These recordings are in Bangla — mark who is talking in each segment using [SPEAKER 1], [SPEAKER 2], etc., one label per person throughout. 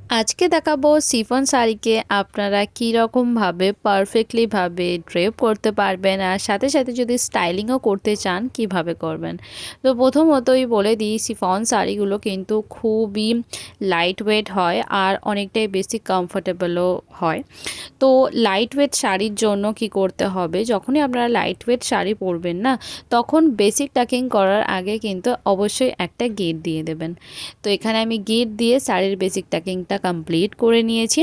[SPEAKER 1] আজকে দেখাবো শিফন শাড়িকে আপনারা কীরকমভাবে পারফেক্টলিভাবে ড্রেপ করতে পারবেন, আর সাথে সাথে যদি স্টাইলিংও করতে চান কিভাবে করবেন। তো প্রথমতই বলে দিই, শিফন শাড়িগুলো কিন্তু খুবই লাইট ওয়েট হয় আর অনেকটাই বেশি কমফোর্টেবলও হয়। তো লাইট ওয়েট শাড়ির জন্য কি করতে হবে, যখনই আপনারা লাইট ওয়েট শাড়ি পরবেন না, তখন বেসিক টাকিং করার আগে কিন্তু অবশ্যই একটা গেট দিয়ে দেবেন। তো এখানে আমি গেট দিয়ে শাড়ির বেসিক টাকিংটা কমপ্লিট করে নিয়েছি,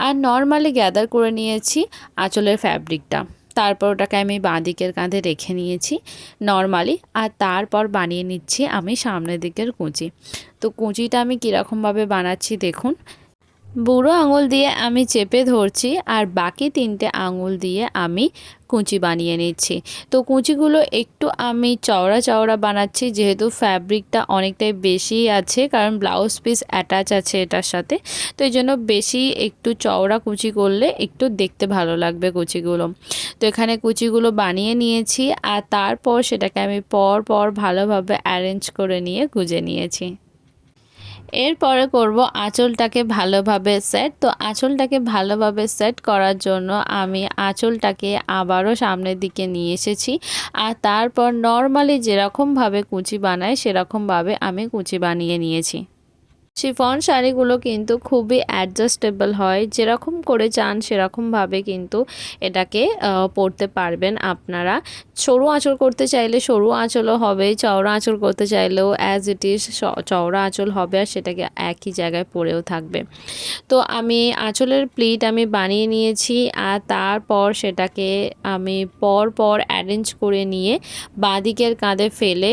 [SPEAKER 1] আর নর্মালি গ্যাদার করে নিয়েছি আঁচলের ফ্যাব্রিকটা। তারপর ওটাকে আমি বাঁ দিকের কাঁধে রেখে নিয়েছি নর্মালি, আর তারপর বানিয়ে নিচ্ছি আমি সামনের দিকের কুঁচি। তো কুঁচিটা আমি কীরকমভাবে বানাচ্ছি দেখুন। বুড়ো আঙুল দিয়ে আমি চেপে ধরছি, আর বাকি 3টে আঙুল দিয়ে আমি কুঁচি বানিয়ে নিচ্ছি। তো কুঁচিগুলো একটু আমি চওড়া চওড়া বানাচ্ছি, যেহেতু ফ্যাব্রিকটা অনেকটাই বেশি আছে, কারণ ব্লাউজ পিস অ্যাটাচ আছে এটার সাথে। তো এই জন্য বেশি একটু চওড়া কুচি করলে একটু দেখতে ভালো লাগবে কুচিগুলো। তো এখানে কুচিগুলো বানিয়ে নিয়েছি, আর তারপর সেটাকে আমি পর পর ভালোভাবে অ্যারেঞ্জ করে নিয়ে গুঁজে নিয়েছি। এরপরে করব আঁচলটাকে ভালোভাবে সেট। তো আঁচলটাকে ভালোভাবে সেট করার জন্য আমি আঁচলটাকে আবারও সামনের দিকে নিয়ে এসেছি, আর তারপর নর্মালি যেরকমভাবে কুচি বানাই সেরকমভাবে আমি কুচি বানিয়ে নিয়েছি। শিফন শাড়িগুলো কিন্তু খুবই অ্যাডজাস্টেবল হয়, যেরকম করে চান সেরকমভাবে কিন্তু এটাকে পরতে পারবেন আপনারা। সরু আঁচল করতে চাইলে সরু আঁচলও হবে, চওড়া আঁচল করতে চাইলেও অ্যাজ ইট ইজ চওড়া আঁচল হবে, আর সেটাকে একই জায়গায় পরেও থাকবে। তো আমি আঁচলের প্লিট আমি বানিয়ে নিয়েছি, আর তারপর সেটাকে আমি পর পর অ্যারেঞ্জ করে নিয়ে বাঁদিকের কাঁধে ফেলে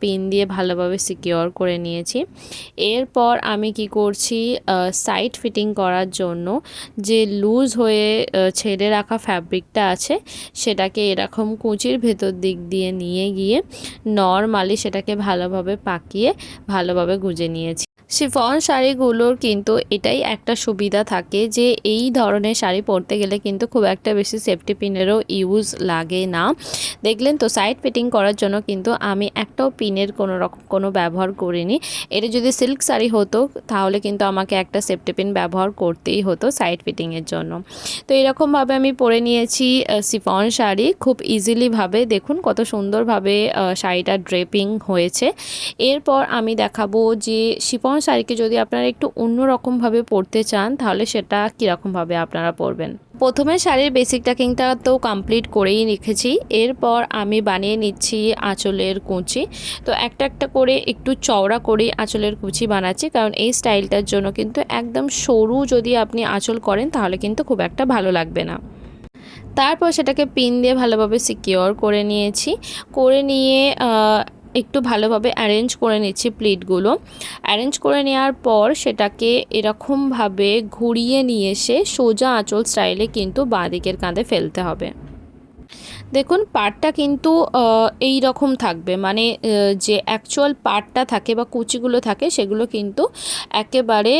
[SPEAKER 1] পিন দিয়ে ভালোভাবে সিকিওর করে নিয়েছি। এরপর আমি কি করছি, সাইড ফিটিং করার জন্য যে লুজ হয়ে ছেড়ে রাখা ফ্যাব্রিকটা আছে সেটাকে এরকম কুঁচির ভেতর দিক দিয়ে নিয়ে গিয়ে নরমালি সেটাকে ভালোভাবে পাকিয়ে ভালোভাবে গুঁজে নিয়েছি। শিফন শাড়িগুলোর কিন্তু এটাই একটা সুবিধা থাকে যে এই ধরনের শাড়ি পরতে গেলে কিন্তু খুব একটা বেশি সেফটি পিনেরও ইউজ লাগে না। দেখলেন তো, সাইড ফিটিং করার জন্য কিন্তু আমি একটাও পিনের কোনো ব্যবহার করিনি। এটা যদি সিল্ক শাড়ি হতো তাহলে কিন্তু আমাকে একটা সেফটি পিন ব্যবহার করতেই হতো সাইড ফিটিংয়ের জন্য। তো এরকমভাবে আমি পরে নিয়েছি শিফন শাড়ি খুব ইজিলিভাবে। দেখুন কত সুন্দরভাবে শাড়িটা ড্রেপিং হয়েছে। এরপর আমি দেখাবো যে শিফন শাড়িকে যদি আপনারা একটু অন্যরকমভাবে পরতে চান তাহলে সেটা কীরকমভাবে আপনারা পরবেন। প্রথমে শাড়ির বেসিক টাকিংটা তো কমপ্লিট করেই রেখেছি। এরপর আমি বানিয়ে নিচ্ছি আঁচলের কুঁচি। তো একটা একটা করে একটু চওড়া করে আঁচলের কুঁচি বানাচ্ছি, কারণ এই স্টাইলটার জন্য কিন্তু একদম সরু যদি আপনি আঁচল করেন তাহলে কিন্তু খুব একটা ভালো লাগবে না। তারপর সেটাকে পিন দিয়ে ভালোভাবে সিকিওর করে নিয়েছি। করে নিয়ে একটু ভালোভাবে অ্যারেঞ্জ করে নিচ্ছি প্লিটগুলো। অ্যারেঞ্জ করে নেওয়ার পর সেটাকে এরকমভাবে ঘুরিয়ে নিয়ে এসে সোজা আঁচল স্টাইলে কিন্তু বাঁ দিকের কাঁধে ফেলতে হবে। দেখুন পাড়টা কিন্তু এই রকম থাকবে, মানে যে অ্যাকচুয়াল পাড়টা থাকে বা কুচিগুলো থাকে সেগুলো কিন্তু একেবারে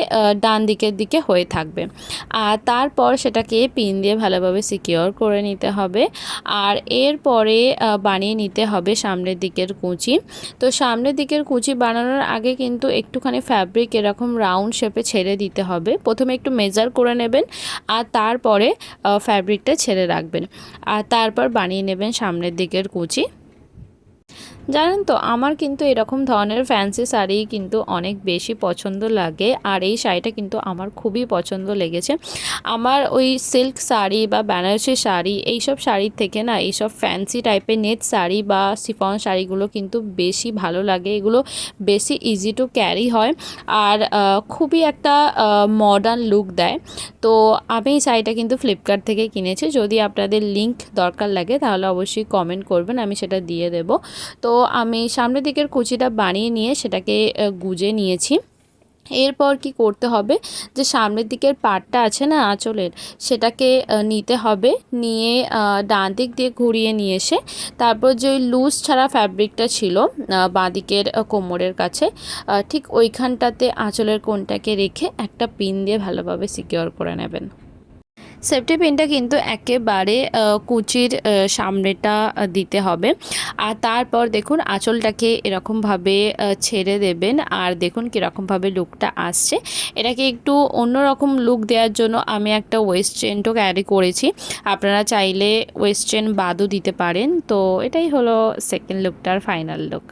[SPEAKER 1] ডান দিকের দিকে হয়ে থাকবে। আর তারপর সেটাকে পিন দিয়ে ভালোভাবে সিকিওর করে নিতে হবে। আর এরপরে বানিয়ে নিতে হবে সামনের দিকের কুঁচি। তো সামনের দিকের কুঁচি বানানোর আগে কিন্তু একটুখানি ফ্যাব্রিক এরকম রাউন্ড শেপে ছেড়ে দিতে হবে। প্রথমে একটু মেজার করে নেবেন, আর তারপরে ফ্যাব্রিকটা ছেড়ে রাখবেন, আর তারপর বানিয়ে নেবেন সামনের দিকের কুঁচি। জানেন তো, আমার কিন্তু এরকম ধরনের ফ্যান্সি শাড়ি কিন্তু অনেক বেশি পছন্দ লাগে, আর এই শাড়িটা কিন্তু আমার খুবই পছন্দ লেগেছে। আমার ওই সিল্ক শাড়ি বা বেনারসি শাড়ি এইসব শাড়ির থেকে না এইসব ফ্যান্সি টাইপের নেট শাড়ি বা শিফন শাড়িগুলো কিন্তু বেশি ভালো লাগে। এগুলো বেশি ইজি টু ক্যারি হয়, আর খুবই একটা মডার্ন লুক দেয়। তো আমি এই শাড়িটা কিন্তু ফ্লিপকার্ট থেকে কিনেছি। যদি আপনাদের লিংক দরকার লাগে তাহলে অবশ্যই কমেন্ট করবেন, আমি সেটা দিয়ে দেব। তো আমি সামনের দিকের কুচিটা বানিয়ে নিয়ে সেটাকে গুজে নিয়েছি। এরপর কি করতে হবে, যে সামনের দিকের পাটটা আছে না আঁচলের, সেটাকে নিতে হবে। নিয়ে ডান দিক দিয়ে ঘুরিয়ে নিয়ে এসে তারপর যে ওই লুজ ছাড়া ফ্যাব্রিকটা ছিল বাঁ দিকের কোমরের কাছে, ঠিক ওইখানটাতে আঁচলের কোণটাকে রেখে একটা পিন দিয়ে ভালোভাবে সিকিওর করে নেবেন। সেফটি পিনটা কিন্তু একেবারে কুচির সামনেটা দিতে হবে। আর তারপর দেখুন আঁচলটাকে এরকমভাবে ছেড়ে দেবেন। আর দেখুন কীরকমভাবে লুকটা আসছে। এটাকে একটু অন্যরকম লুক দেওয়ার জন্য আমি একটা ওয়েস্ট চেনও ক্যারি করেছি। আপনারা চাইলে ওয়েস্ট চেন বাদও দিতে পারেন। তো এটাই হলো সেকেন্ড লুকটার ফাইনাল লুক।